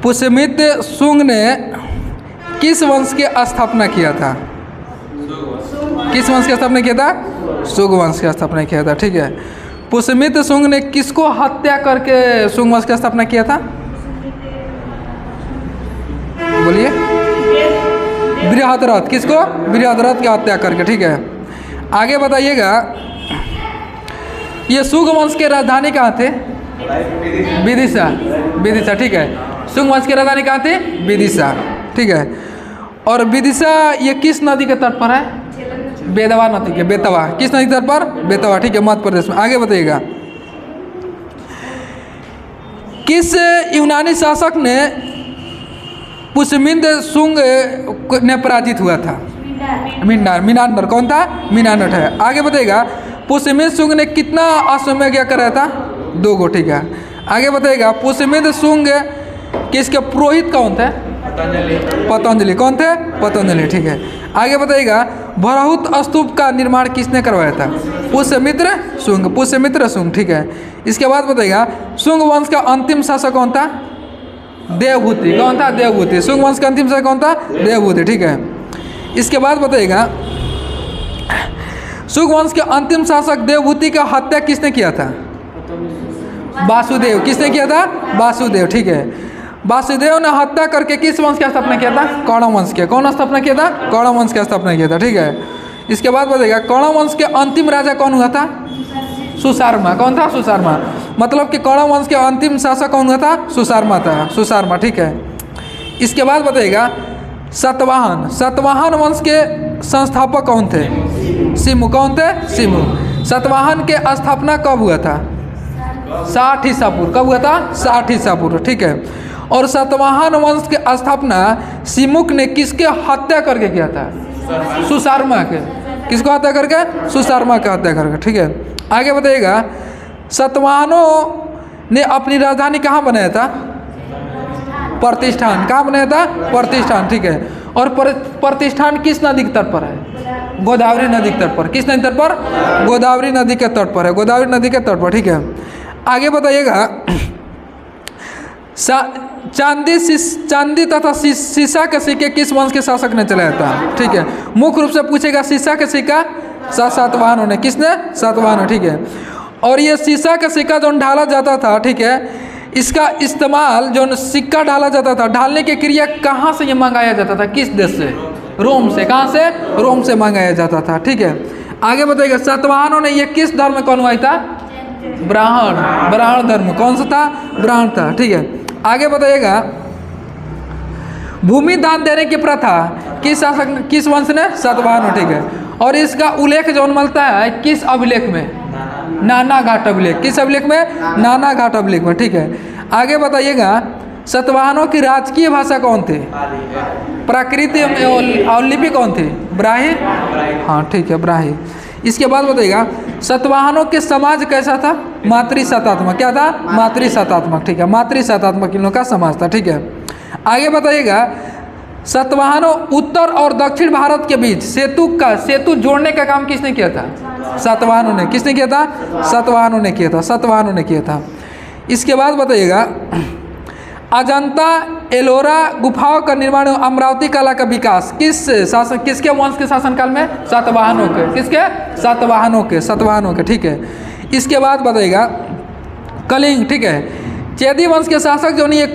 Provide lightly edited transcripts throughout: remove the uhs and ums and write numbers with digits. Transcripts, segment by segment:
पुष्यमित्र शुंग ने किस वंश की स्थापना किया था? किस वंश की स्थापना किया था? शुंग वंश की स्थापना किया था। ठीक है। पुष्यमित्र शुंग ने किसको हत्या करके शुंग वंश की स्थापना किया था? बोलिए। बृहद्रथ। किसको? बृहद्रथ की हत्या करके। ठीक है। आगे बताइएगा, ये शुंग वंश के राजधानी कहाँ थे? विदिशा। विदिशा। ठीक है। शुंग वंश की राजधानी कहाँ थी? विदिशा। ठीक है। और विदिशा ये किस नदी के तट पर है? बेतवा नदी के। बेतवा किस नदी के तट पर? बेतवा। ठीक है, मध्य प्रदेश में। आगे बताइएगा, किस यूनानी शासक ने पुष्यमित्र शुंग ने पराजित हुआ था? मीनांडर। कौन था? मीनांडर है। आगे बताइएगा, पुष्यमित्र शुंग ने कितना अश्वमेध यज्ञ कराया था? 2 गो। ठीक है। आगे बताइएगा, पुष्यमित्र शुंग किसके पुरोहित कौन थे? पतंजलि। कौन थे? पतंजलि। ठीक है। आगे बताइएगा, बरहुत स्तूप का निर्माण किसने करवाया था? पुष्यमित्र शुंग। पुष्यमित्र शुंग। ठीक है। इसके बाद बताइएगा, शुंग वंश का अंतिम शासक कौन था? देवभूति। कौन था? देवभूति। शुंग वंश का अंतिम शासक कौन था? देवभूति। ठीक है। इसके बाद बताइएगा, शुंग वंश के अंतिम शासक देवभूति का हत्या किसने किया था? वासुदेव। किसने किया था? वासुदेव। ठीक है। वासुदेव ने हत्या करके किस वंश की स्थापना किया था? कौरव वंश के। कौन स्थापना किया था? कौरव वंश की स्थापना किया था। ठीक है। इसके बाद बताइएगा, कौरव वंश के अंतिम राजा कौन हुआ था? सुशर्मा। कौन था? सुशर्मा। मतलब कि कौरव वंश के अंतिम शासक कौन हुआ था? सुशर्मा था। सुशर्मा। ठीक है। इसके बाद बताइएगा, सतवाहन। सतवाहन वंश के संस्थापक कौन थे? सिमु। कौन थे? सिमु। सतवाहन के स्थापना कब हुआ था? 60 ईसा पूर्व। कब हुआ था? 60 ईसा पूर्व। ठीक है। और सतवाहन वंश की स्थापना सिमुक ने किसके हत्या करके किया था? सुशर्मा के। किसको हत्या करके? सुशर्मा के हत्या करके। ठीक है। आगे बताइएगा, सतवाहनों ने अपनी राजधानी कहाँ बनाया था? प्रतिष्ठान। कहाँ बनाया था? प्रतिष्ठान। ठीक है। और प्रतिष्ठान किस नदी के तट पर है? गोदावरी नदी के तट पर। किस नदी के तट पर? गोदावरी नदी के तट पर है। गोदावरी नदी के तट पर। ठीक है। आगे बताइएगा, चांदी तथा सीसा के सिक्के किस वंश के शासक ने चलाया था? ठीक है। मुख्य रूप से पूछेगा, सीसा के सिक्का सातवाहनों ने। किसने? सातवाहनों। ठीक है। और ये सीसा का सिक्का जो ढाला जाता था, ठीक है, इसका इस्तेमाल जो सिक्का डाला जाता था, ढालने की क्रिया कहाँ से ये मंगाया जाता था? किस देश से? रोम से। कहाँ से? रोम से मंगाया जाता था। ठीक है। आगे बताइएगा, सातवाहनों ने ये किस धर्म का अनुयायी था? ब्राह्मण। ब्राह्मण धर्म। कौन सा था? ब्राह्मण था। ठीक है। आगे बताइएगा, भूमि दान देने की प्रथा किस शासक, किस वंश ने? सातवाहनों। ठीक है। और इसका उल्लेख जो मिलता है किस अभिलेख में? नाना घाट अभिलेख। किस अभिलेख में? नाना घाट अभिलेख में। ठीक है। आगे बताइएगा, सातवाहनों की राजकीय भाषा कौन थे? प्राकृत और लिपि कौन थे? ब्राह्मी। हाँ, ठीक है, ब्राह्मी। इसके बाद बताइएगा, सातवाहनों के समाज कैसा था? मातृसत्तात्मक। क्या था? मातृसत्तात्मक। ठीक है। मातृसत्तात्मक इन लोगों का समाज था। ठीक है। आगे बताइएगा, सातवाहनों उत्तर और दक्षिण भारत के बीच सेतु जोड़ने का काम किसने किया था? सातवाहनों ने। किसने किया था? सातवाहनों ने किया था। सातवाहनों ने किया था। इसके बाद बताइएगा, अजंता एलोरा गुफाओं का निर्माण अमरावती कला का विकास किसके वंश के शासनकाल में? सातवाहनों के। किसके? सातवाहनों के। सातवाहनों के। ठीक है। इसके बाद बताइएगा, कलिंग। ठीक है। चेदी वंश के शासक जो नहीं,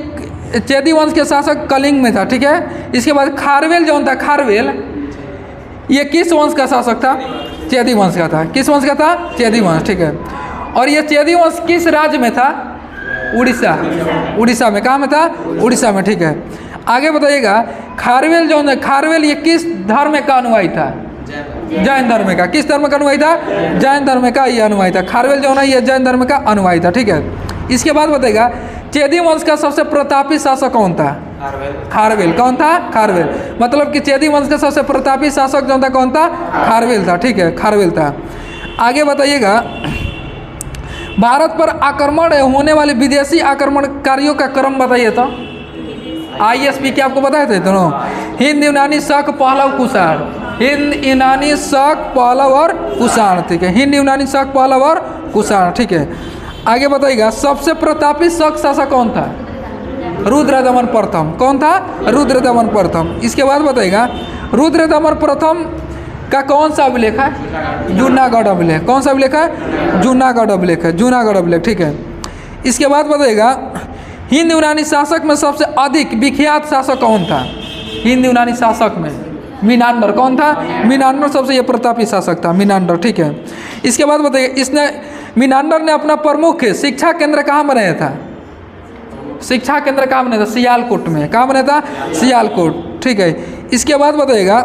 चेदी वंश के शासक कलिंग में था। ठीक है। इसके बाद खारवेल जो था, खारवेल ये किस वंश का शासक था? चेदी वंश का था। किस वंश का था? चेदी वंश। ठीक है। और ये चेदी वंश किस राज्य में था? उड़ीसा। उड़ीसा में। कहाँ में था? उड़ीसा में। ठीक है। आगे बताइएगा, खारवेल जो है, खारवेल ये किस धर्म का अनुयायी था? जैन धर्म का। किस धर्म का अनुयायी था? जैन धर्म का ये अनुयायी था। खारवेल जो है ये जैन धर्म का अनुयायी था। ठीक है। इसके बाद बताइएगा, चेदी वंश का सबसे प्रतापी शासक कौन था? खारवेल। कौन था? खारवेल। मतलब कि चेदी वंश का सबसे प्रतापी शासक जो था कौन था? खारवेल था। ठीक है। खारवेल था। आगे बताइएगा, भारत पर आक्रमण होने वाले विदेशी आक्रमणकारियों का क्रम बताइए तो। ISP क्या आपको बताए थे दोनों? हिंद, यूनानी, शक, पहलव, कुषाण। हिंद, यूनानी, शक, पहलव और कुषाण। ठीक है। हिंद, यूनानी, शक, पहलव और कुषाण। ठीक है। आगे बताइएगा, सबसे प्रतापी शक शासक कौन था? रुद्रदमन प्रथम। कौन था? रुद्रदमन प्रथम। इसके बाद बताइएगा रुद्रदमन प्रथम का कौन सा अभिलेख है? जूनागढ़ अभिलेख। कौन सा अभिलेख है? जूनागढ़ अभिलेख है, जूनागढ़ अभिलेख, ठीक है। इसके बाद बताइएगा हिंद यूनानी शासक में सबसे अधिक विख्यात शासक कौन था? हिंद यूनानी शासक में मीनांडर। कौन था? मीनांडर सबसे ये प्रतापी शासक था, मीनांडर, ठीक है। इसके बाद बताइए इसने मीनांडर ने अपना प्रमुख शिक्षा केंद्र कहाँ बनाया था? शिक्षा केंद्र कहाँ बनाया था? सियालकोट में। कहाँ बनाया था? सियालकोट, ठीक है। इसके बाद बताइएगा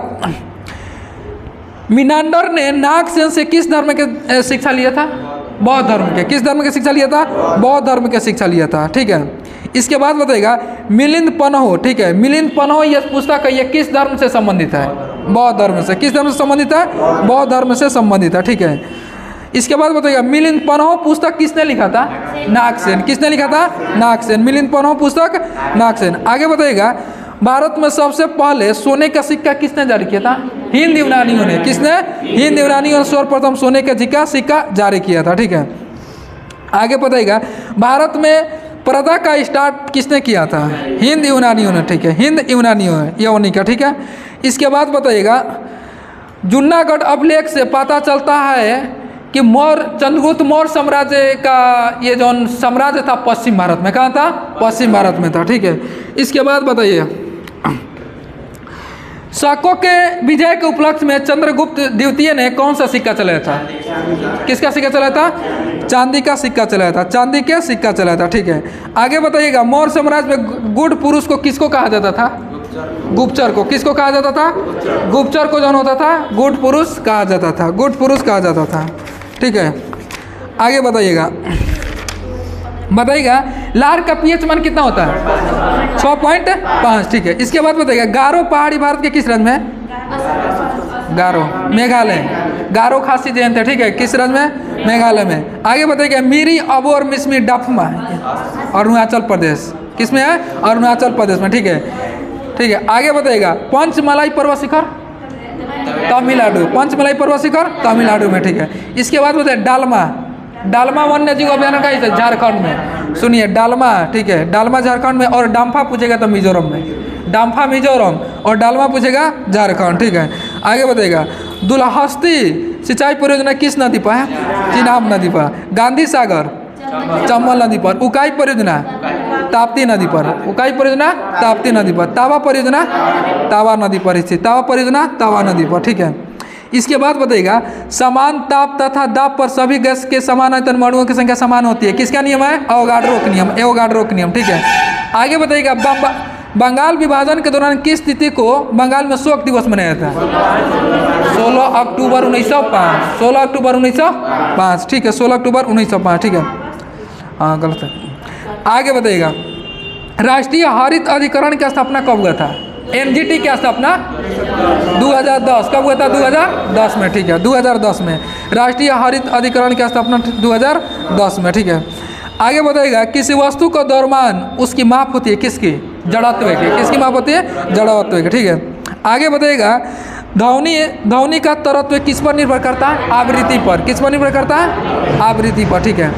मीनांडर ने नागसेन से किस धर्म के शिक्षा लिया था? बौद्ध धर्म के। किस धर्म के शिक्षा लिया था? बौद्ध धर्म के शिक्षा लिया था, ठीक है। इसके बाद बताइएगा मिलिंद पन्हो, ठीक है। मिलिंद पन्हो यह पुस्तक है, ये किस धर्म से संबंधित है? बौद्ध धर्म से। किस धर्म से संबंधित है? बौद्ध धर्म से संबंधित है, ठीक है। इसके बाद बताइएगा मिलिंद पन्हो पुस्तक किसने लिखा था? नागसेन। किसने लिखा था? नागसेन। मिलिंद पन्हो पुस्तक नागसेन। आगे बताइएगा भारत में सबसे पहले सोने का सिक्का किसने जारी किया था? हिंद यूनानियों ने। किसने? हिंद यूनानियों ने सर्वप्रथम सोने का सिक्का जारी किया था, ठीक है। आगे बताइएगा भारत में पर्दा का स्टार्ट किसने किया था? हिंद यूनानियों ने, ठीक है। हिंद यूनानियों ने, ये उन्हीं का, ठीक है। इसके बाद बताइएगा जूनागढ़ अभिलेख से पता चलता है कि चंद्रगुप्त मौर्य साम्राज्य का ये जो साम्राज्य था पश्चिम भारत में। कहाँ था? पश्चिम भारत में था, ठीक है। इसके बाद बताइए शाकों के विजय के उपलक्ष्य में चंद्रगुप्त द्वितीय ने कौन सा सिक्का चलाया था? किसका सिक्का चलाया था? चांदी का सिक्का चलाया था, चांदी का सिक्का चलाया था, ठीक है। आगे बताइएगा मौर्य साम्राज्य में गुड़ पुरुष को किसको कहा जाता था? गुप्तचर को। किसको कहा जाता था? गुप्तचर को जो होता था गुड़ पुरुष कहा जाता था, गुड़ पुरुष कहा जाता था, ठीक है। आगे बताइएगा लार का पीएच मान कितना होता है? 6.5, ठीक है। इसके बाद बताइएगा गारो पहाड़ी भारत के किस राज्य में? गारो, मेघालय। गारो खासी जयंती, ठीक है। किस राज्य में? मेघालय में। आगे बताइएगा मिरी, अबो और मिसमी डफमा अरुणाचल प्रदेश। किस में है? अरुणाचल प्रदेश में, ठीक है, ठीक है। आगे बताइएगा पंचमलाई पर्वत शिखर तमिलनाडु। पंचमलाई पर्वत शिखर तमिलनाडु में, ठीक है। इसके बाद बताइए डालमा वन्य जीव अभ्यारण्य का है झारखंड में। सुनिए डालमा, ठीक है, डालमा झारखंड में। और डाम्फा पूछेगा तो मिजोरम में, डाम्फा मिजोरम, और डालमा पूछेगा झारखंड, ठीक है। आगे बताइएगा दुलहस्ती सिंचाई परियोजना किस नदी पर है? चिनाब नदी पर। गांधी सागर चंबल नदी पर। उकाई परियोजना ताप्ती नदी पर। उकाई परियोजना ताप्ती नदी पर। तावा परियोजना तावा नदी पर स्थित। तावा परियोजना तावा नदी पर, ठीक है। इसके बाद बताइएगा समान ताप तथा दाब पर सभी गैस के समान आयतन अणुओं की संख्या समान होती है। किसका नियम है? एवोगाड्रो का नियम, एवोगाड्रो का नियम, ठीक है। आगे बताइएगा बंगाल विभाजन के दौरान किस तिथि को बंगाल में शोक दिवस मनाया था? 16 अक्टूबर 1905। 16 अक्टूबर 1905, ठीक है। 16 अक्टूबर 1905, ठीक है। हाँ गलत है। आगे बताइएगा राष्ट्रीय हरित अधिकरण की स्थापना कब हुआ था? एनजीटी की स्थापना 2010। कब हुआ था? 2010 में, ठीक है। 2010 में राष्ट्रीय हरित अधिकरण की स्थापना 2010 में, ठीक है। आगे बताइएगा किसी वस्तु को द्रव्यमान उसकी माप होती है किसकी? जड़त्व की। किसकी माप होती है? जड़त्व की, ठीक है। आगे बताइएगा ध्वनि का तरत्व किस पर निर्भर करता है? आवृत्ति पर। किस पर निर्भर करता है? आवृत्ति पर, ठीक है।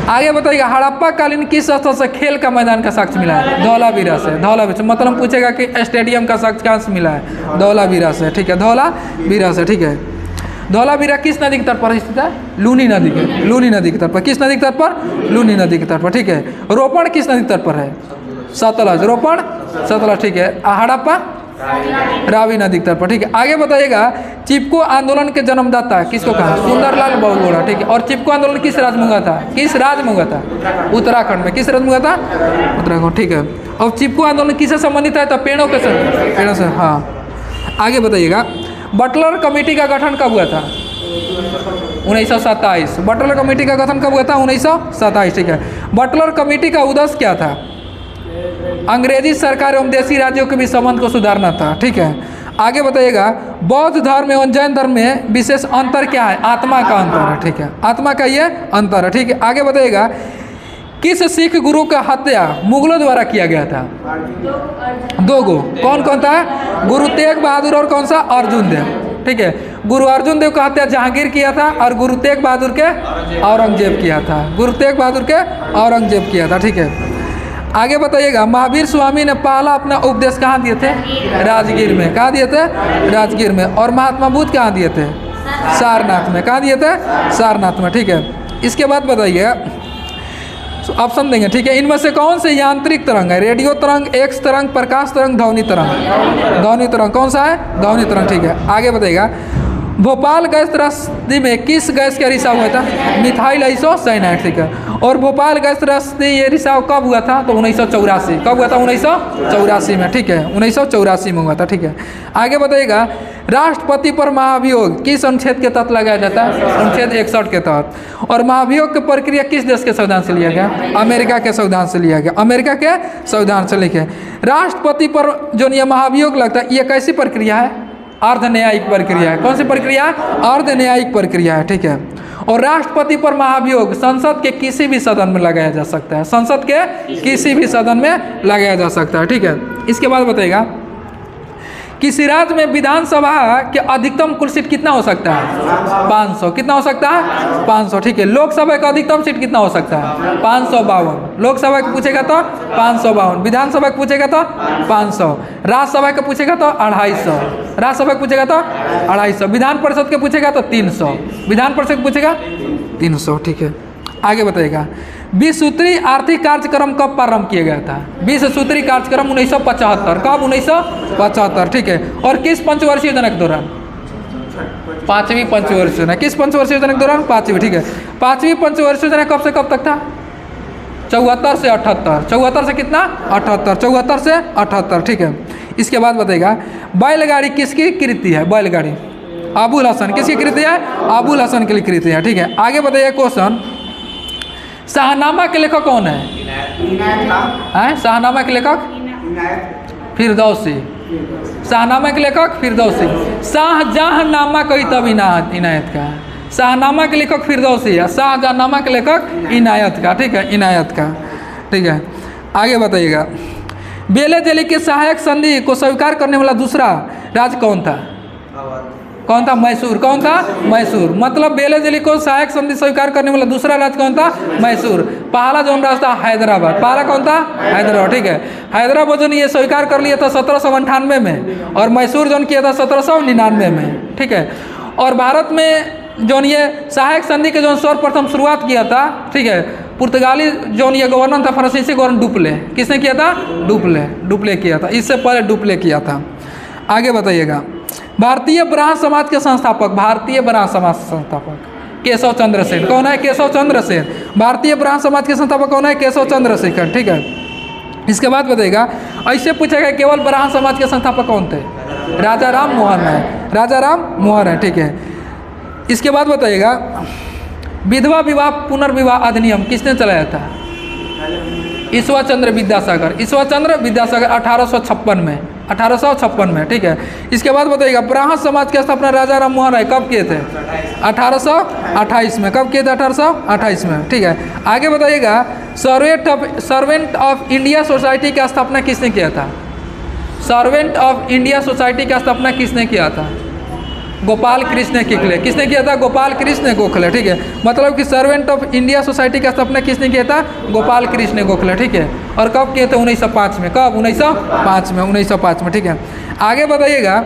आगे बताइएगा हड़प्पा कालीन किस स्थल से खेल का मैदान का साक्ष्य मिला है? धौलावीरा से। धौलावीरा मतलब पूछेगा कि स्टेडियम का साक्ष्य कहाँ से मिला है? धौलावीरा से, ठीक है। धौलावीरा से, ठीक है। धौलावीरा किस नदी के तट पर स्थित है? लूनी नदी के, लूनी नदी के तट पर। किस नदी के तट पर? लूनी नदी के तट पर, ठीक है। रोपण किस नदी के तट पर है? सतलज। रोपण सतलज, ठीक है। हड़प्पा रावी नदी के तट पर, ठीक है। आगे बताइएगा चिपको आंदोलन के जन्मदाता किसको कहा? सुंदरलाल बहुगुणा, ठीक है। और चिपको आंदोलन किस राज्य में हुआ था? किस राज्य में हुआ था? उत्तराखंड में। किस राज्य में हुआ था? उत्तराखंड, ठीक है। और चिपको आंदोलन किससे संबंधित है? तो पेड़ों के साथ, पेड़ों से, हाँ। आगे बताइएगा बटलर कमेटी का गठन कब हुआ था? 1927। बटलर कमेटी का गठन कब हुआ था? 1927, ठीक है। बटलर कमेटी का उद्देश्य क्या था? अंग्रेजी सरकार एवं देशी राज्यों के भी संबंध को सुधारना था, ठीक है। आगे बताइएगा बौद्ध धर्म एवं जैन धर्म में विशेष अंतर क्या है? आत्मा का अंतर है, ठीक है। आत्मा का ये अंतर है, ठीक है। आगे बताइएगा किस सिख गुरु का हत्या मुगलों द्वारा किया गया था? 2 गो। कौन कौन था? गुरु तेग बहादुर और कौन सा? अर्जुन देव, ठीक है। गुरु अर्जुन देव का हत्या जहांगीर किया था और गुरु तेग बहादुर के औरंगजेब किया था। गुरु तेग बहादुर के औरंगजेब किया था, ठीक है। आगे बताइएगा, महावीर स्वामी ने पहला अपना उपदेश कहाँ दिए थे? राजगीर में। कहाँ दिए थे? राजगीर में। और महात्मा बुद्ध कहाँ दिए थे? सारनाथ में। कहाँ दिए थे? सारनाथ में। ठीक है, इसके बाद बताइए, ऑप्शन देंगे। ठीक है, इनमें से कौन से यांत्रिक तरंग है? रेडियो तरंग, एक्स तरंग, प्रकाश तरंग, ध्वनि तरंग। ध्वनि तरंग कौन सा है? ध्वनि तरंग। ठीक है, आगे बताइएगा, भोपाल गैस त्रासदी में किस गैस का रिसाव हुआ था? Methyl isocyanide. ठीक है, और भोपाल गैस त्रासदी ये रिसाव कब हुआ था? तो 1984। कब हुआ था? 1984 में। ठीक है, 1984 में हुआ था। ठीक है, आगे बताइएगा, राष्ट्रपति पर महाभियोग किस अनुच्छेद के तहत लगाया जाता है? अनुच्छेद 61 के तहत। और महाभियोग की प्रक्रिया किस देश के संविधान से लिया गया? अमेरिका के संविधान से लिया गया। अमेरिका के संविधान से लिखे। राष्ट्रपति पर जो ये महाभियोग लगता है, ये कैसी प्रक्रिया है? अर्ध न्यायिक प्रक्रिया है। कौन सी प्रक्रिया? अर्ध न्यायिक प्रक्रिया है। ठीक है, और राष्ट्रपति पर महाभियोग संसद के किसी भी सदन में लगाया जा सकता है। संसद के किसी भी सदन में लगाया जा सकता है। ठीक है, इसके बाद बताइएगा, किसी राज्य में विधानसभा के अधिकतम कुल सीट कितना हो सकता है? 500। कितना हो सकता है? 500। ठीक है, लोकसभा का अधिकतम सीट कितना हो सकता है? 552। लोकसभा का पूछेगा तो 552, विधानसभा का पूछेगा तो 500, राज्यसभा का पूछेगा तो 250, राज्यसभा का पूछेगा तो 250, विधान परिषद के पूछेगा तो 300, विधान परिषद पूछेगा 300। ठीक है, आगे बताइएगा, 20 सूत्री आर्थिक कार्यक्रम कब प्रारंभ किया गया था? 20 सूत्री कार्यक्रम 1975। कब? 1975। ठीक है, और किस पंचवर्षीय योजना के दौरान? 5वीं पंचवर्षीय योजना। किस पंचवर्षीय योजना के दौरान? 5वीं। ठीक है, 5वीं पंचवर्षीय योजना कब से कब तक था? 74 से 78। 74 से कितना? 78। 74 से 78। ठीक है, इसके बाद बताइएगा, बैलगाड़ी किसकी कृति है? बैलगाड़ी अबुल हसन। किसकी कृति है? अबुल हसन की कृति है। ठीक है, आगे बताइए क्वेश्चन, शाहनामा के लेखक कौन है? शाहनामा के लेखक फिरदौसी। शाहनामा के लेखक फिरदौसी। शाहजहांनामा कही तब इनायत का। शाहनामा के लेखक फिरदौसी है, शाहजहांनामा के लेखक इनायत का। ठीक है, इनायत का। ठीक है, आगे बताइएगा, बेले दिल्ली के सहायक संधि को स्वीकार करने वाला दूसरा राज्य कौन था? कौन था? मैसूर। कौन था? मैसूर। मतलब बेले दिल्ली को सहायक संधि स्वीकार करने वाला दूसरा राज्य कौन था? मैसूर। पहला जो राज्य था हैदराबाद। पहला कौन था? हैदराबाद। ठीक है, हैदराबाद जो ये स्वीकार कर लिया था 1798 में, और मैसूर जो किया था 1799 में। ठीक है, और भारत में जो ये सहायक संधि के जो सर्वप्रथम शुरुआत किया था, ठीक है, पुर्तगाली जो ये गवर्नर था, फ्रांसीसी गवर्नर डुप्ले। किसने किया था? डुप्ले किया था। इससे पहले डुप्ले किया था। आगे बताइएगा, भारतीय ब्राह्मण समाज के संस्थापक, भारतीय ब्राह्मण समाज संस्थापक केशव चंद्र सेन। कौन है? केशव चंद्र सेन। भारतीय ब्राह्मण समाज के संस्थापक कौन है? केशव चंद्र शेखर। ठीक है, इसके बाद बताइएगा, ऐसे पूछेगा केवल ब्राह्मण समाज के संस्थापक कौन थे? राजा राम मोहन है। राजा राम मोहन है। ठीक है, इसके बाद बताइएगा, विधवा विवाह पुनर्विवाह अधिनियम किसने चलाया था? ईश्वर चंद्र विद्यासागर। ईश्वर चंद्र विद्यासागर 1856 में। 1856 में। ठीक है, इसके बाद बताइएगा, ब्राह्मण समाज की स्थापना राजा राम मोहन राय कब किए थे? 1828 में। कब किए थे? 1828 में। ठीक है, आगे बताइएगा, सर्वेंट ऑफ इंडिया सोसाइटी की स्थापना किसने किया था? सर्वेंट ऑफ इंडिया सोसाइटी की स्थापना किसने किया था? गोपाल कृष्ण गोखले। किसने किया था? गोपाल कृष्ण गोखले। ठीक है, मतलब कि सर्वेंट ऑफ इंडिया सोसाइटी का स्थापना किसने किया था? गोपाल कृष्ण गोखले। ठीक है, और कब किए थे? 1905 में। कब? 1905 में। 1905 में। ठीक है, आगे बताइएगा,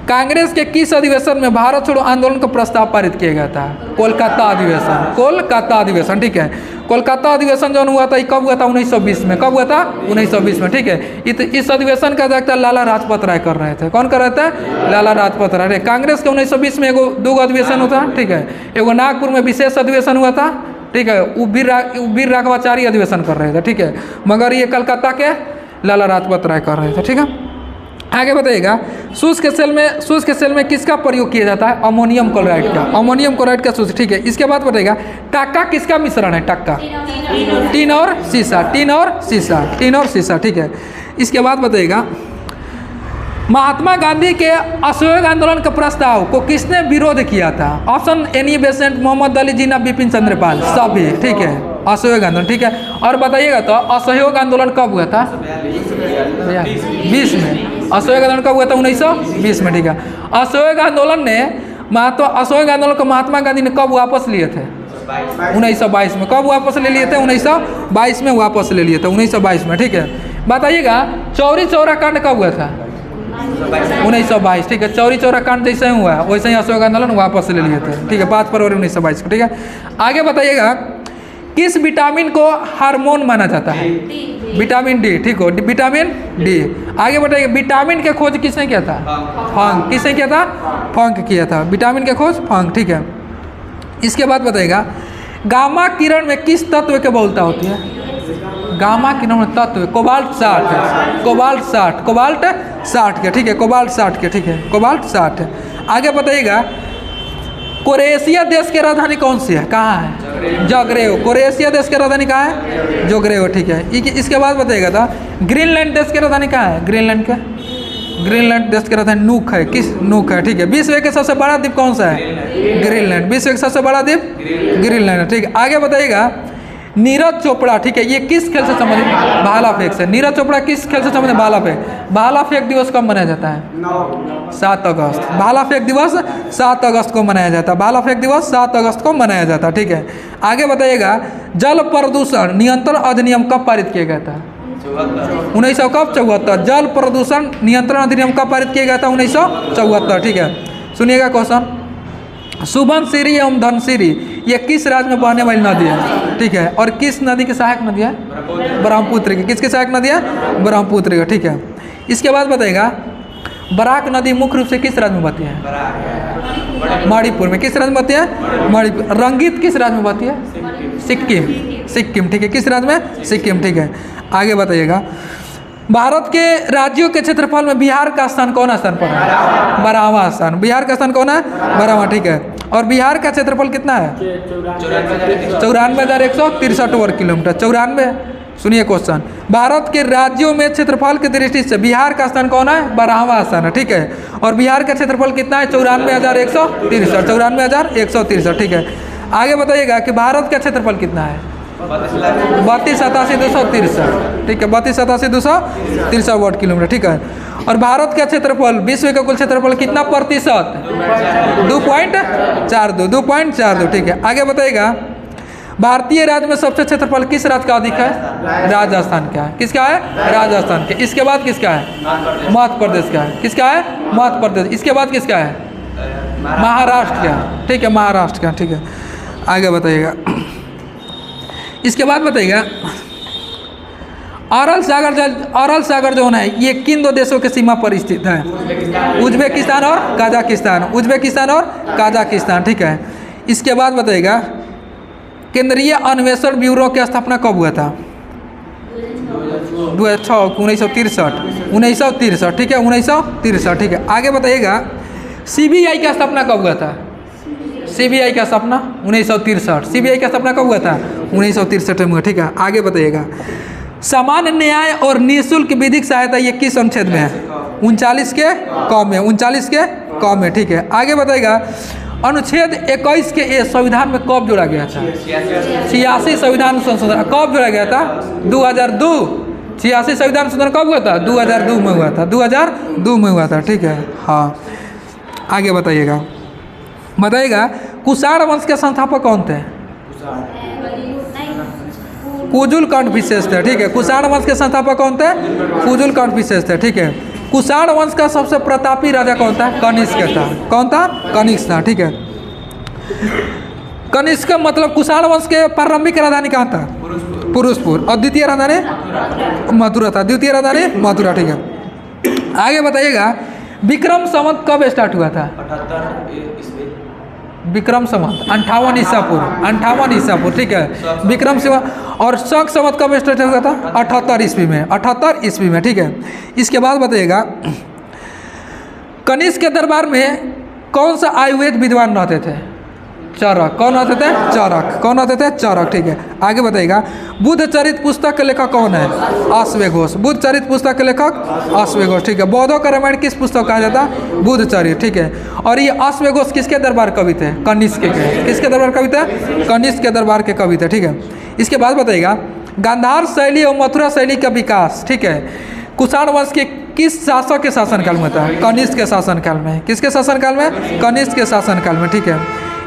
कांग्रेस के किस अधिवेशन में भारत छोड़ो आंदोलन का प्रस्ताव पारित किया गया था? कोलकाता अधिवेशन। कोलकाता अधिवेशन। ठीक है, कोलकाता अधिवेशन जो हुआ था, कब हुआ था? 1920 में। कब हुआ था? 1920 में। ठीक है, इस अधिवेशन का अध्यक्षता लाला लाजपत राय कर रहे थे। कौन कर रहे थे? लाला लाजपत राय। कांग्रेस के 1920 में दो अधिवेशन होता है। ठीक है, एगो नागपुर में विशेष अधिवेशन हुआ था। ठीक है, वीर राघवाचारी अधिवेशन कर रहे थे। ठीक है, मगर ये कलकत्ता के लाला लाजपत राय कर रहे थे। ठीक है, आगे बताइएगा, शुष्क सेल में किसका प्रयोग किया जाता है? अमोनियम क्लोराइड का। अमोनियम क्लोराइड का शुष्क। ठीक है, इसके बाद बताइएगा, टक्का किसका मिश्रण है? टक्का टीन और सीसा। टीन और सीसा। टीन और सीसा। ठीक है, इसके बाद बताइएगा, महात्मा गांधी के असहयोग आंदोलन के प्रस्ताव को किसने विरोध किया था? Option Annie Besant, Mohammad Ali Jinnah, Bipin Chandrapal, सभी। ठीक है, असहयोग आंदोलन। ठीक है, और बताइएगा तो असहयोग आंदोलन कब हुआ था? 20 में। असहयोग आंदोलन कब हुआ था? 1920 में। ठीक है, असहयोग आंदोलन को महात्मा गांधी ने कब वापस लिए थे? 1922 में। कब वापस ले लिए थे? 1922 में वापस ले लिए थे, 1922 में, ठीक है। बताइएगा चौरी चौरा कांड कब हुआ था? 1922, ठीक है। चौरी चौरा कांड जैसे ही हुआ वैसे ही अशोक आंदोलन वापस ले लिए थे, ठीक है, 5 फरवरी 1922 को, ठीक है। आगे बताइएगा किस विटामिन को हार्मोन माना जाता है? विटामिन डी, ठीक हो, विटामिन डी। आगे बताइए विटामिन के खोज किसने किया था? फंक। किसने किया था? फंक किया था विटामिन के खोज, फंक, ठीक है। इसके बाद बताइएगा गामा किरण में किस तत्व की बहुलता होती है? गामा किरण में तत्व कोबाल्ट 60 है, कोबाल्ट 60, कोबाल्ट 60 के, ठीक है, कोबाल्ट 60 के, ठीक है, कोबाल्ट 60 है। आगे बताइएगा क्रोएशिया देश की राजधानी कौन सी है? कहाँ है? जाग्रेव। क्रोएशिया देश की राजधानी कहाँ है? जाग्रेव, ठीक है। इसके बाद बताइएगा था ग्रीनलैंड देश की राजधानी कहाँ है? ग्रीनलैंड देश की राजधानी नूक है। किस? नूक है, ठीक है। विश्व के सबसे बड़ा द्वीप कौन सा है? ग्रीनलैंड। विश्व का सबसे बड़ा द्वीप ग्रीनलैंड है, ठीक है। आगे बताइएगा नीरज चोपड़ा, ठीक है, ये किस खेल से संबंधित? भाला फेंक से। नीरज चोपड़ा किस खेल से संबंधित? भाला फेंक। भाला फेंक दिवस कब मनाया जाता है? 7 अगस्त। भाला फेंक दिवस 7 अगस्त को मनाया जाता है। भाला फेंक दिवस 7 अगस्त को मनाया जाता है, ठीक है। आगे बताइएगा जल प्रदूषण नियंत्रण अधिनियम कब पारित किया गया था? 1974। जल प्रदूषण नियंत्रण अधिनियम कब पारित किया गया था? 1974, ठीक है। सुनिएगा क्वेश्चन, सुबनसिरी एवं धनसिरी ये किस राज्य में बहने वाली नदी है? ठीक है। और किस नदी की सहायक नदी है? ब्रह्मपुत्र की। किसकी सहायक नदी है? ब्रह्मपुत्र की, ठीक है। इसके बाद बताइएगा बराक नदी मुख्य रूप से किस राज्य में बहती है? मणिपुर में। किस राज्य में बहती है? मणिपुर। रंगीत किस राज्य में बहती है? सिक्किम, ठीक है। किस राज्य में? सिक्किम, ठीक है। आगे बताइएगा भारत के राज्यों के क्षेत्रफल में बिहार का स्थान कौन स्थान पर है? 12वां स्थान। बिहार का स्थान कौन है? 12वां, ठीक है। और बिहार का क्षेत्रफल कितना है? 94,163 वर्ग किलोमीटर। 94। सुनिए क्वेश्चन, भारत के राज्यों में क्षेत्रफल की दृष्टि से बिहार का स्थान कौन है? 12वां स्थान है, ठीक है। और बिहार का क्षेत्रफल कितना है? 94,163, 94,163, ठीक है। आगे बताइएगा कि भारत का क्षेत्रफल कितना है? 32,87,263, ठीक है, 32,87,263 वर्ग किलोमीटर, ठीक है। और भारत का क्षेत्रफल विश्व का कुल क्षेत्रफल कितना प्रतिशत? 2.42, ठीक है। आगे बताइएगा भारतीय राज्य में सबसे क्षेत्रफल किस राज्य का अधिक है? राजस्थान का है। किसका है? राजस्थान के। इसके बाद किसका है? मध्य प्रदेश का है। किसका है? मध्य प्रदेश। इसके बाद किसका है? महाराष्ट्र का, ठीक है, महाराष्ट्र का, ठीक है। आगे बताइएगा इसके बाद बताइएगा अरल सागर जो है ये किन दो देशों के सीमा पर स्थित है? उज्बेकिस्तान और काजाकिस्तान, ठीक है। इसके बाद बताइएगा केंद्रीय अन्वेषण ब्यूरो की स्थापना कब हुआ था? 1963, ठीक है, 1963, ठीक है। आगे बताइएगा सीबीआई की स्थापना कब हुआ था? सीबीआई का स्थापना 1963। सीबीआई का स्थापना कब हुआ था? 1963 में, ठीक है। आगे बताइएगा सामान्य न्याय और निःशुल्क विधिक सहायता ये किस अनुच्छेद में है? 39 के कम में, 39 के कम में, ठीक है। आगे बताइएगा अनुच्छेद 21 के ए संविधान में कब जोड़ा गया था? 86 संविधान संशोधन कब जोड़ा गया था? 2002। 86 संविधान संशोधन कब हुआ था? 2002 में हुआ था, 2002 में हुआ था, ठीक है। हाँ, आगे बताइएगा कुषाण वंश के संस्थापक कौन थे? कुजुल कण्ठविशेष थे, ठीक है। कुषाण वंश के संस्थापक कौन थे? कुजुल कण्ठविशेष थे, ठीक है। कुषाण वंश का सबसे प्रतापी राजा कौन था? कनिष्क था। कौन था? कनिष्क था, ठीक है। कनिष्क मतलब कुषाण वंश के प्रारंभिक राजधानी कहाँ था? पुरुषपुर। और द्वितीय राजधानी मथुरा था। द्वितीय राजधानी मथुरा, ठीक है। आगे बताइएगा विक्रम संवत कब स्टार्ट हुआ था? 78 ईस्वी। विक्रम संवत 58 ईसापुर, ठीक है। विक्रम संवत। और शक संवत कब स्टार्ट हुआ था? 78 ईस्वी में, ठीक है। इसके बाद बताइएगा कनिष्क के दरबार में कौन सा आयुर्वेद विद्वान रहते थे? चरक। कौन रहते थे? चरक। कौन रहते थे? चरक, ठीक है। आगे बताइएगा बुद्ध चरित पुस्तक के लेखक कौन है? अश्वघोष। बुद्ध चरित पुस्तक के लेखक अश्वघोष, ठीक है। बौद्धों का रामायण किस पुस्तक कहा जाता है? बुद्ध चरित, ठीक है। और ये अश्वघोष किसके दरबार कवि थे? कनिष्क के। किसके दरबार कवि थे? कनिष्क के दरबार के कवि थे, ठीक है। इसके बाद बताइएगा गांधार शैली और मथुरा शैली का विकास, ठीक है, कुषाण वंश के किस शासक के शासनकाल में था? कनिष्क के शासनकाल में। किसके शासनकाल में? कनिष्क के शासनकाल में, ठीक है।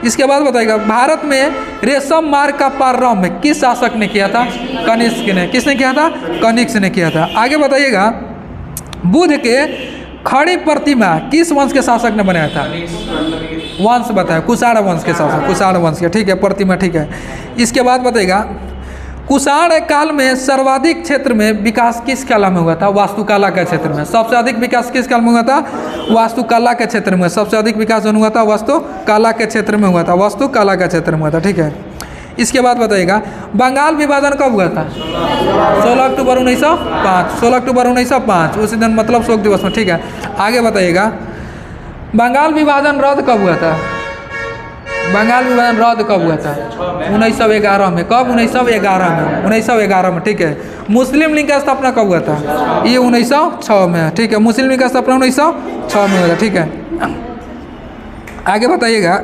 इसके बाद बताइएगा भारत में रेशम मार्ग का प्रारंभ किस शासक ने किया था? कनिष्क ने। किसने किया था? कनिष्क ने किया था। आगे बताइएगा बुद्ध के खड़ी प्रतिमा किस वंश के शासक ने बनाया था? वंश बताया, कुषाण वंश के शासक, कुषाण वंश के, ठीक है, प्रतिमा, ठीक है। इसके बाद बताइएगा कुषाण काल में सर्वाधिक क्षेत्र में विकास किस कला में हुआ था? वास्तुकला के क्षेत्र में। सबसे अधिक विकास किस काल में हुआ था? वास्तुकला के क्षेत्र में। सबसे अधिक विकास जो हुआ था वास्तुकला के क्षेत्र में हुआ था, वास्तुकला के क्षेत्र में हुआ था, ठीक है। इसके बाद बताइएगा बंगाल विभाजन कब हुआ था? 16 अक्टूबर 1905, 16 अक्टूबर 1905, उसी दिन मतलब शोक दिवस में, ठीक है। आगे बताइएगा बंगाल विभाजन रद्द कब हुआ था? बंगाल विभाजन रद्द कब हुआ था? 1911 में। कब? 1911 में, 1911 में, ठीक है। मुस्लिम लीग का स्थापना कब हुआ था? ये 1906 में, ठीक है। मुस्लिम लीग का स्थापना 1906 में हुआ था, ठीक है। आगे बताइएगा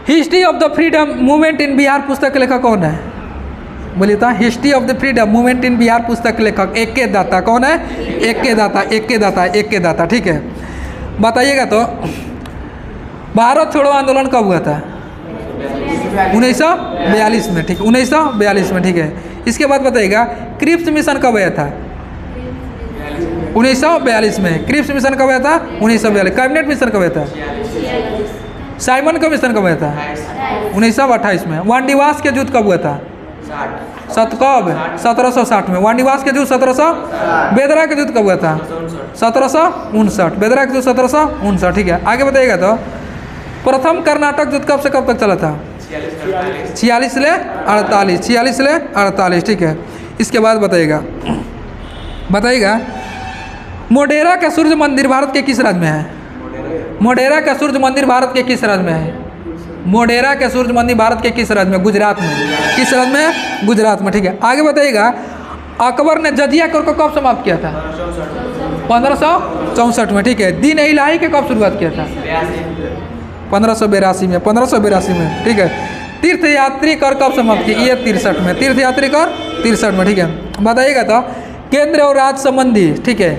history of the freedom movement in Bihar पुस्तक के लेखक कौन है? बोलिए तो। History of the freedom movement in Bihar पुस्तक के लेखक एक दाता कौन है? एक दाता, ठीक है। बताइएगा तो भारत छोड़ो आंदोलन कब हुआ था? 1942 में, ठीक, 1942 में, ठीक है। इसके बाद बताइएगा क्रिप्स मिशन कब आया था? 1942 में। क्रिप्स मिशन कब आया था? 1942। कैबिनेट मिशन कब आया था? साइमन का मिशन कब आया था? 1928 में। वानडिवास के युद्ध कब हुआ था? कब? 1760 में। वानडिवास के युद्ध 1700। बेदरा के युद्ध कब हुआ था? 1759। बेदरा के युद्ध 1759, ठीक है। आगे बताइएगा तो प्रथम कर्नाटक युद्ध कब से कब तक चला था? 46 से 48, 46 से 48, ठीक है। इसके बाद बताइएगा मोढेरा का सूर्य मंदिर भारत के किस राज्य में है? मोढेरा का सूर्य मंदिर भारत के किस राज्य में है? मोढेरा का सूर्य मंदिर भारत के किस राज्य में? गुजरात में। किस राज्य में? गुजरात में, ठीक है। आगे बताइएगा अकबर ने जजिया कर को कब समाप्त किया था? 1564 में, ठीक है। दिन इलाही के कब शुरुआत किया था? 1582 में, 1582 में, ठीक है। तीर्थयात्री कर कब समाप्त किया? ये 63 में। तीर्थयात्री कर 63 में, ठीक है। बताइएगा तो केंद्र और राज्य संबंधी, ठीक है,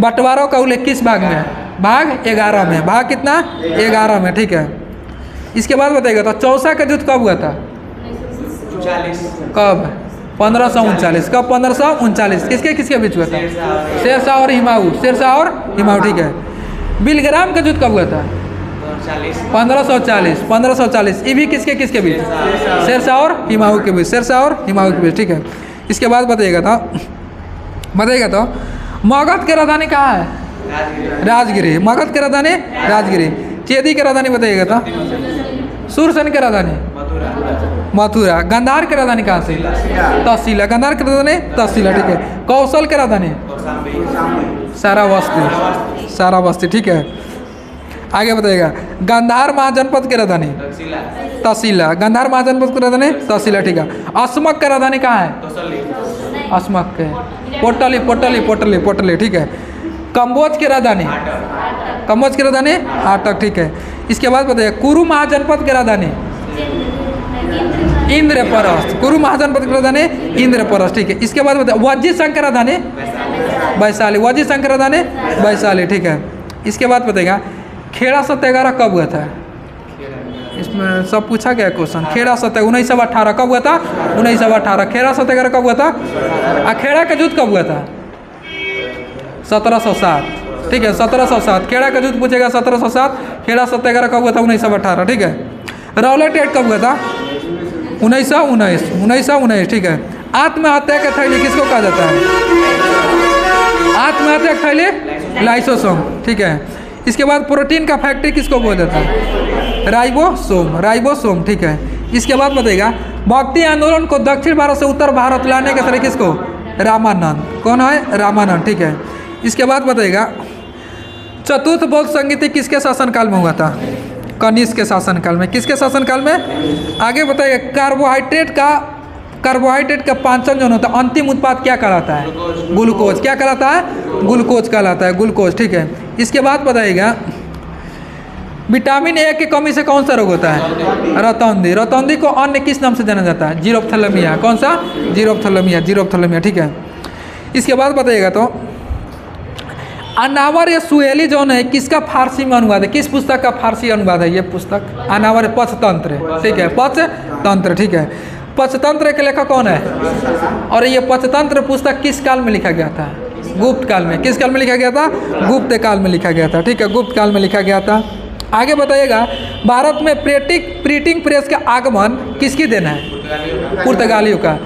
बंटवारों का उल्लेख किस भाग में है? भाग 11 में। भाग कितना? 11 में, ठीक है। इसके बाद बताइएगा तो चौसा का युद्ध कब हुआ था? कब? 1539। कब? 1539। किसके किसके बीच हुआ था? शेरशाह और हिमायू, शेरशाह और हिमायू, ठीक है। बिलग्राम का युद्ध कब हुआ था? 1540, 1540। ये भी किसके किसके बीच? शेरशाह और हिमायू के बीच, शेरशाह और हिमायू के बीच, ठीक है। इसके बाद बताइएगा तो मगध की राजधानी कहाँ है? राजगिरी। मगध की राजधानी राजगिरी। चेदी की राजधानी बताइएगा तो सूरसेन की राजधानी मथुरा। गंधार की राजधानी कहाँ से? तहसीला। गंधार की राजधानी तहसीला, ठीक है। कौशल की राजधानी सारावस्ती, ठीक है। आगे बताइएगा गंधार महाजनपद की राजधानी तहसीला। गंधार महाजनपद की राजधानी तहसीला, ठीक है। अस्मक की राजधानी कहाँ है? अस्मक के पोटली, ठीक है। कम्बोज की राजधानी हाटक, ठीक है। इसके बाद बताइए कुरु महाजनपद की राजधानी इंद्रप्रस्थ। कुरु महाजनपद की राजधानी इंद्रप्रस्थ, ठीक है। इसके बाद बताइए वज्जी संघ की राजधानी वैशाली। वज्जी संघ की राजधानी वैशाली, ठीक है। इसके बाद बताइएगा खेड़ा सत्याग्रह कब हुआ था? इसमें सब पूछा गया क्वेश्चन। खेड़ा सत्याग्रह 1918 कब हुआ था? 1918। खेड़ा सत्याग्रह कब हुआ था? खेड़ा का युद्ध कब हुआ था? 1707, ठीक है। 1707 खेड़ा का युद्ध पूछेगा। 1707 खेड़ा सत्याग्रह कब हुआ था? 1918, ठीक है। रौलट एक्ट कब हुआ था? 1919, ठीक है। आत्महत्या का थैली किसको कहा जाता है? आत्महत्या का थैली लाइसोसोम, ठीक है। इसके बाद प्रोटीन का फैक्ट्री किसको बोला जाता है? राइबोसोम, ठीक है। इसके बाद बताइएगा भक्ति आंदोलन को दक्षिण भारत से उत्तर भारत लाने के तरह किसको? रामानंद। कौन है? रामानंद, ठीक है। इसके बाद बताइएगा चतुर्थ बौद्ध संगीति किसके शासनकाल में हुआ था? कनिष्क के शासनकाल में। किसके शासनकाल में? आगे बताइए कार्बोहाइड्रेट का पाचन जो होता है अंतिम उत्पाद क्या कहलाता है? ग्लूकोज। क्या कहलाता है? ग्लूकोज कहलाता है, ग्लूकोज, ठीक है। इसके बाद बताइएगा विटामिन ए की कमी से कौन सा रोग होता है? रतौंधी। रतौंधी को अन्य किस नाम से जाना जाता है? जीरोफ्थैलेमिया। कौन सा? जीरोफ्थैलेमिया, ठीक है। इसके बाद बताइएगा तो अनावर या सुहेली जो है किसका फारसी में अनुवाद है, किस पुस्तक का फारसी अनुवाद है ये पुस्तक? अनावर पंचतंत्र, ठीक है, पंचतंत्र, ठीक है। पंचतंत्र के लेखक कौन है? और ये पंचतंत्र पुस्तक किस काल में लिखा गया था? गुप्त काल में। किस काल में लिखा गया था? गुप्त काल में लिखा गया था, ठीक है, गुप्त काल में लिखा गया था। आगे बताइएगा, भारत में प्रिंटिंग प्रेस का आगमन किसकी देन है? पुर्तगालियों का।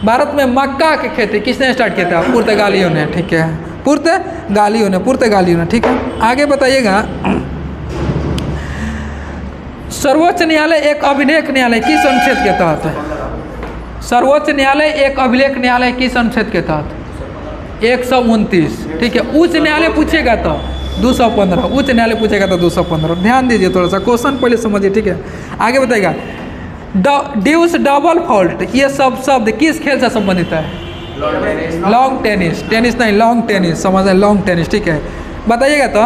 भारत में मक्का की खेती किसने स्टार्ट किया था? पुर्तगालियों ने, ठीक है, पुर्तगालियों ने, ठीक है। आगे बताइएगा, सर्वोच्च न्यायालय एक अभिलेख न्यायालय किस अनुच्छेद के तहत है? सर्वोच्च न्यायालय एक अभिलेख न्यायालय किस अनुच्छेद के तहत? 129, ठीक है। उच्च न्यायालय पूछेगा तो 215, उच्च न्यायालय पूछेगा तो 215। ध्यान दीजिए थोड़ा सा, क्वेश्चन पहले समझिए, ठीक है। आगे बताइएगा, ड्यूस, डबल फॉल्ट, ये सब शब्द किस खेल से संबंधित है? लॉन्ग टेनिस, टेनिस नहीं, लॉन्ग टेनिस, समझ है, लॉन्ग टेनिस, ठीक है। बताइएगा तो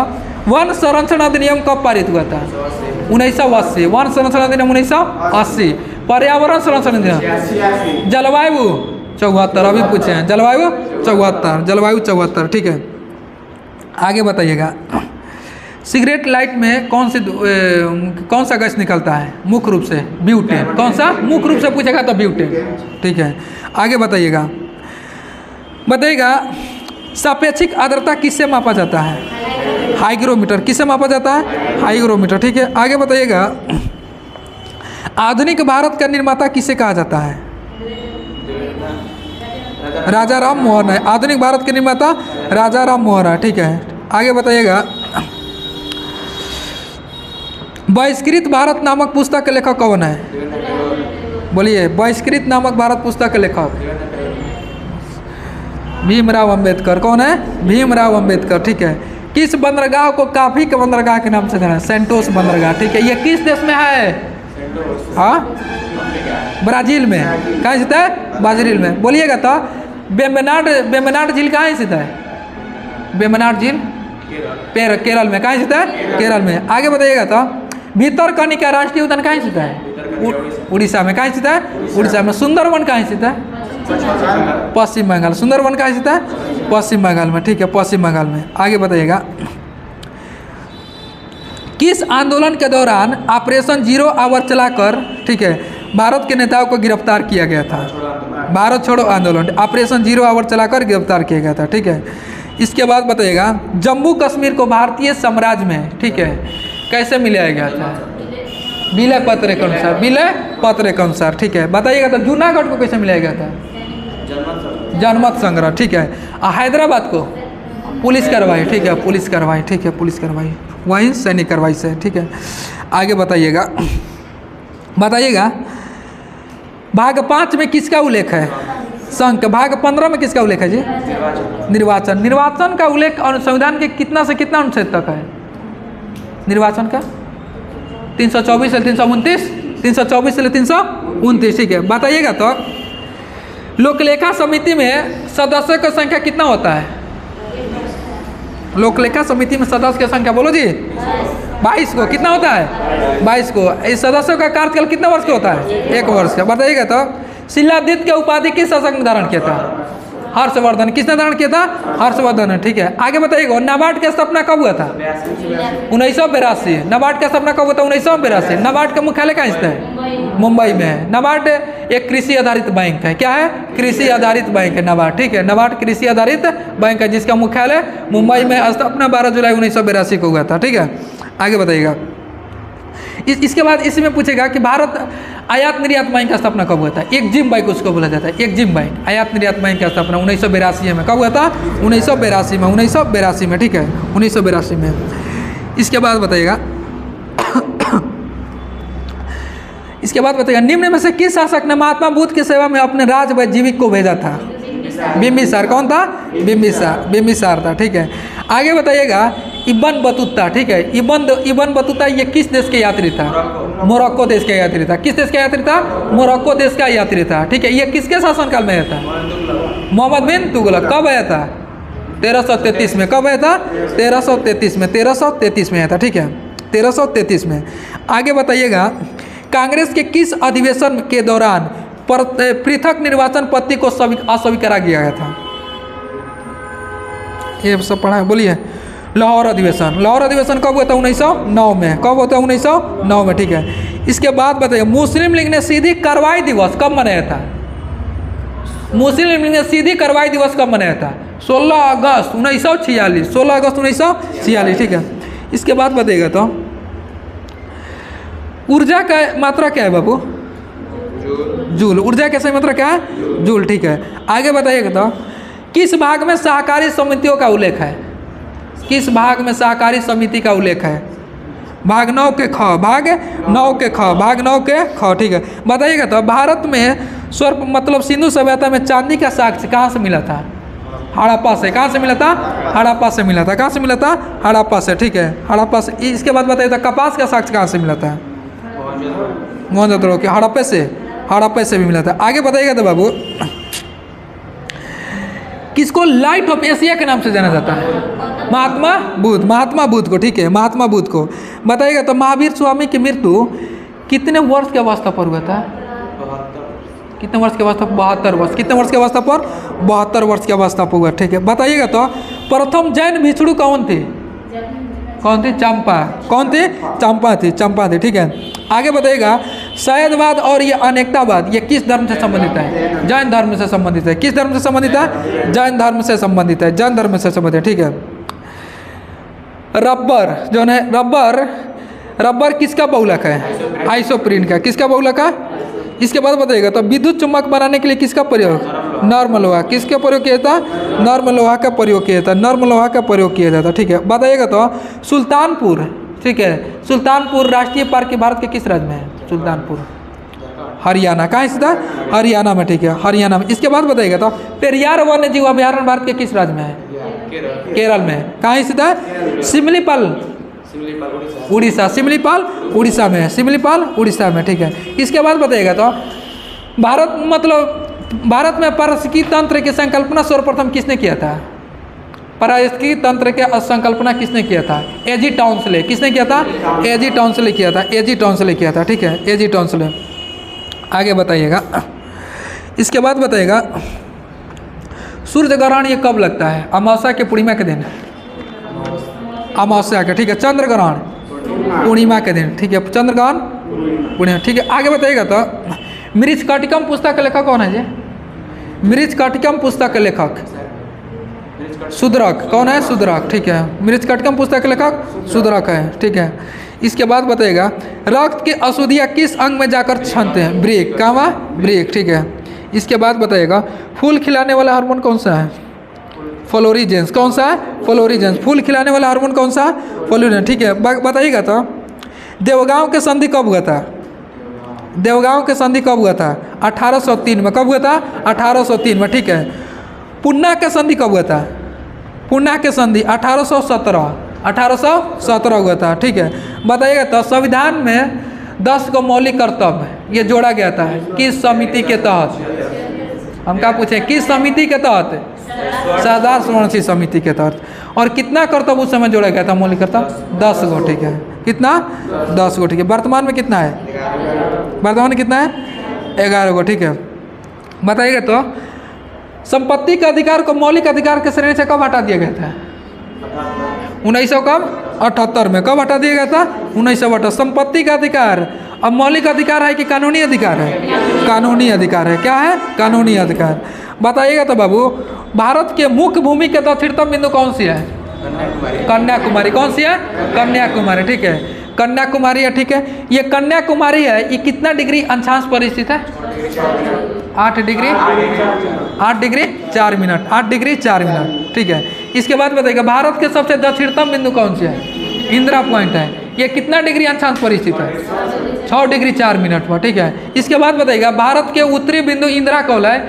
वन संरक्षण अधिनियम कब पारित हुआ था? 1980। वन संरक्षण अधिनियम 1980। पर्यावरण संरक्षण अधिनियम, जलवायु 74, अभी पूछे हैं, जलवायु 74, ठीक है। आगे बताइएगा, सिगरेट लाइट में कौन सा गैस निकलता है मुख्य रूप से? ब्यूटेन। कौन सा? मुख्य रूप से पूछेगा तो ब्यूटेन, ठीक है। आगे बताइएगा, सापेक्षिक आर्द्रता किससे मापा जाता है? हाइग्रोमीटर। किससे मापा जाता है? हाइग्रोमीटर, ठीक है। आगे बताइएगा, आधुनिक भारत का निर्माता किसे कहा जाता है? राजा राम मोहन है। आधुनिक भारत के निर्माता राजा राम मोहन है, ठीक है। आगे बताइएगा, बहिष्कृत भारत नामक पुस्तक के लेखक कौन है? बोलिए, बहिष्कृत नामक भारत पुस्तक के लेखक भीमराव अंबेडकर। कौन है? भीमराव अंबेडकर, ठीक है। किस बंदरगाह को काफी के बंदरगाह के नाम से जाना है? सेंटोस बंदरगाह, ठीक है। ये किस देश में है? हाँ, ब्राजील में। कहाँ स्थित है? ब्राजील में। बोलिएगा तो बेम्बनाड झील कहाँ स्थित है? बेम्बनाड झील केरल में। कहाँ स्थित है? केरल में। आगे बताइएगा तो भीतरकनिका राष्ट्रीय उद्यान कहाँ स्थित है? उड़ीसा में। कहाँ स्थित है? उड़ीसा में। सुंदरवन कहाँ स्थित है? पश्चिम बंगाल। सुंदरवन कहाँ स्थित है? पश्चिम बंगाल में, ठीक है, पश्चिम बंगाल में। आगे बताइएगा, किस आंदोलन के दौरान ऑपरेशन 0 आवर चलाकर, ठीक है, भारत के नेताओं को गिरफ्तार किया गया था? भारत छोड़ो आंदोलन, ऑपरेशन 0 आवर चलाकर गिरफ्तार किया गया था, ठीक है। इसके बाद बताइएगा, जम्मू कश्मीर को भारतीय साम्राज्य में, ठीक है, कैसे मिलाया गया था? विलय पत्र के अनुसार। विलय पत्र के अनुसार, ठीक है। बताइएगा तो जूनागढ़ को कैसे मिलाया गया था? जनमत संग्रह, ठीक है। हैदराबाद को पुलिस कार्रवाई, ठीक है, पुलिस कार्रवाई, ठीक है, पुलिस कार्रवाई, वहीं सैनिक कार्रवाई से, ठीक है। आगे बताइएगा, भाग 5 में किसका उल्लेख है? संघ। भाग 15 में किसका उल्लेख है जी? निर्वाचन। निर्वाचन का उल्लेख संविधान के कितना से कितना अनुच्छेद तक है? निर्वाचन का 324 से 329, 324 से 329, ठीक है। बताइएगा तो लोकलेखा समिति में सदस्यों की संख्या कितना होता है? लोकलेखा समिति में सदस्य की संख्या बोलो जी, 22 को। कितना होता है? 22 को। इस सदस्यों का कार्यकाल कितना वर्ष का होता है? 1 वर्ष का। बताइएगा तो शिलादित्य के उपाधि किस शासक ने धारण किया था? हर्षवर्धन। किसने धारण किया था? हर्षवर्धन, ठीक है। आगे बताइएगा, नाबार्ड की स्थापना कब हुआ था? 1982। नाबार्ड का स्थापना कब हुआ था? 1982। नाबार्ड का मुख्यालय कहाँ स्थित है? मुंबई में है। नाबार्ड एक कृषि आधारित बैंक है। क्या है? कृषि आधारित बैंक है नाबार्ड, ठीक है। नाबार्ड कृषि आधारित बैंक है जिसका मुख्यालय मुंबई में, स्थापना 12 जुलाई 1982 को हुआ था, ठीक है। आगे बताइएगा, इसके बाद इसमें पूछेगा कि भारत आयात निर्यात बैंक का स्थापना कब हुआ था? एक्जिम बैंक उसको बोला जाता है, एक्जिम बैंक। आयात निर्यात बैंक का स्थापना 1982 में। कब हुआ था? 1982 में, ठीक है, 1982 में। इसके बाद बताइएगा, निम्न में से किस शासक ने महात्मा बुद्ध की सेवा में अपने राज व जीविक को भेजा था? बिम्बिसार। कौन था? बिम्बिसार था, ठीक है। आगे बताइएगा, इब्न बतूता, ठीक है। इब्न बतूता ये किस देश के यात्री था? मोरक्को देश का यात्री था। किस देश का यात्री था? मोरक्को देश का यात्री था, ठीक है। ये किसके शासनकाल में आया था? मोहम्मद बिन तुगलक। कब आया था? 1333 में। कब आया था? 1333 में। 1333 में आया था, ठीक है, 1333 में। आगे बताइएगा, कांग्रेस के किस अधिवेशन के दौरान पृथक निर्वाचन पद्धति को अस्वीकार किया गया था? ये सब पढ़ा है, बोलिए। लाहौर अधिवेशन। लाहौर अधिवेशन कब हुआ था? 1909 में। कब होता है? 1909 में, ठीक है। इसके बाद बताइए मुस्लिम लीग ने सीधी कार्रवाई दिवस कब मनाया था? मुस्लिम लीग ने सीधी कार्रवाई दिवस कब मनाया था? 16 अगस्त 1946। 16 अगस्त 1946, ठीक है। इसके बाद बताइएगा तो ऊर्जा का मात्रा क्या है बाबू? जूल। ऊर्जा का सही मात्रा क्या है? जूल, ठीक है। आगे बताइएगा तो किस भाग में सहकारी समितियों का उल्लेख है? किस भाग में सहकारी समिति का उल्लेख है? भाग 9 के ख, भाग 9 के ख, भाग 9 के ख, ठीक है। बताइएगा तो भारत में सर्व मतलब सिंधु सभ्यता में चांदी का साक्ष्य कहाँ से मिला था? हड़प्पा से। कहाँ से मिला था? हड़प्पा से मिला था। कहाँ से मिला था? हड़प्पा से, ठीक है, हड़प्पा से। इसके बाद बताइए तो कपास का साक्ष्य कहाँ से मिला था? मोहनजोदड़ो के हड़प्पे से, हड़प्पे से भी मिला था। आगे बताइएगा तो बाबू किसको लाइट ऑफ एशिया के नाम से जाना जाता है? महात्मा बुद्ध। महात्मा बुद्ध को, ठीक है, महात्मा बुद्ध को। बताइएगा तो महावीर स्वामी की मृत्यु कितने वर्ष की अवस्था पर हुआ था? कितने वर्ष की अवस्था? 72 वर्ष। कितने वर्ष की अवस्था पर? 72 वर्ष की अवस्था पर हुआ, ठीक है। बताइएगा तो प्रथम जैन भिक्षु कौन थे? कौन थी? चंपा। कौन थी? चंपा थी, चंपा थी, ठीक है। आगे बताइएगा शैववाद और ये अनेकतावाद ये किस धर्म से संबंधित है? जैन धर्म से संबंधित है। किस धर्म से संबंधित है? जैन धर्म से संबंधित है, जैन धर्म से संबंधित है, ठीक है। रबर जो है, रबर किसका बहुलक है? आइसोप्रीन का। किसका बहुलक है? इसके बाद बताइएगा तो विद्युत चुम्बक बनाने के लिए किसका प्रयोग? नर्म लोहा। किसका प्रयोग किया था? नर्म लोहा का प्रयोग किया था, नर्म लोहा का प्रयोग किया जाता, ठीक है। बताइएगा तो सुल्तानपुर, ठीक है, सुल्तानपुर राष्ट्रीय पार्क भारत के किस राज्य में है? सुल्तानपुर हरियाणा। कहाँ स्थित है? हरियाणा में, ठीक है, हरियाणा में। इसके बाद बताइएगा तो पेरियार वन्य जीव अभ्यारण्य भारत के किस राज्य में है? केरल में। कहाँ स्थित है? सिमलीपाल उड़ीसा। सिमलीपाल उड़ीसा में है, सिमलीपाल उड़ीसा में, ठीक है। इसके बाद बताइएगा तो भारत मतलब भारत में पारिस्थितिकी तंत्र की संकल्पना सर्वप्रथम किसने किया था? पारिस्थितिकी तंत्र के संकल्पना किसने किया था? एजी टाउन्सले। किसने किया था? एजी टाउन्सले किया था, एजी टाउन्सले किया था, ठीक है, एजी टाउन्सले। आगे बताइएगा इसके बाद बताइएगा सूर्य ग्रहण ये कब लगता है? अमावस्या के पूर्णिमा के दिन। अमावस्या के, ठीक है। चंद्र ग्रहण पूर्णिमा के दिन, ठीक है, चंद्र ग्रहण पूर्णिमा, ठीक है। आगे बताइएगा तो मृच्छकटिकम पुस्तक का लेखक कौन है जी? मृच्छकटिकम पुस्तक के लेखक शूद्रक। कौन है? शूद्रक, ठीक है। मृच्छकटिकम पुस्तक के लेखक शूद्रक है, ठीक है। इसके बाद बताइएगा रक्त की अशुद्धियाँ किस अंग में जाकर छनते हैं? ब्रेक। कहाँ? ब्रेक, ठीक है। इसके बाद बताइएगा फूल खिलाने वाला हार्मोन कौन सा है? फ्लोरिजेंस। कौन सा है? फ्लोरिजेंस। फूल खिलाने वाला हार्मोन कौन सा है? फ्लोरिजेंस, ठीक है। बताइएगा तो देवगांव के संधि कब हुआ था? देवगांव के संधि कब हुआ था? 1803 में। कब हुआ था? 1803 में, ठीक है। पुन्ना के संधि कब हुआ था? पुन्ना के संधि 1817 हुआ था, ठीक है। बताइएगा तो संविधान में 10 को मौलिक कर्तव्य ये जोड़ा गया था किस समिति के तहत? हम क्या पूछे? किस समिति के तहत? सरदार सुवर्णसिंह समिति के तहत। और कितना कर्तव्य उस समय जोड़ा गया था मौलिक कर्तव्य? 10 गो, ठीक है। कितना? 10 गो, ठीक है। वर्तमान में कितना है? वर्तमान में कितना है? 11 गो, ठीक है। बताइएगा तो संपत्ति के अधिकार को मौलिक अधिकार के श्रेणी से कब हटा दिया गया था? 1978 में। कब हटा दिया गया था? 1978। संपत्ति का अधिकार अब मौलिक अधिकार है कि कानूनी अधिकार है? कानूनी अधिकार है। क्या है? कानूनी अधिकार। बताइएगा तो बाबू भारत के मुख्य भूमि के दक्षिणतम बिंदु कौन सी है? कन्याकुमारी। कौन सी है? कन्याकुमारी, ठीक है, कन्याकुमारी है, ठीक है। ये कन्याकुमारी है, ये कितना डिग्री अंशांश पर स्थित है? 8 डिग्री 4 मिनट, 8 डिग्री 4 मिनट, ठीक है। इसके बाद बताइएगा भारत के सबसे दक्षिणतम बिंदु कौन सी है? इंदिरा पॉइंट है। ये कितना डिग्री अंशांश पर स्थित है? 6 डिग्री 4 मिनट पर, ठीक है। इसके बाद बताइएगा भारत के उत्तरी बिंदु इंदिरा कौल है।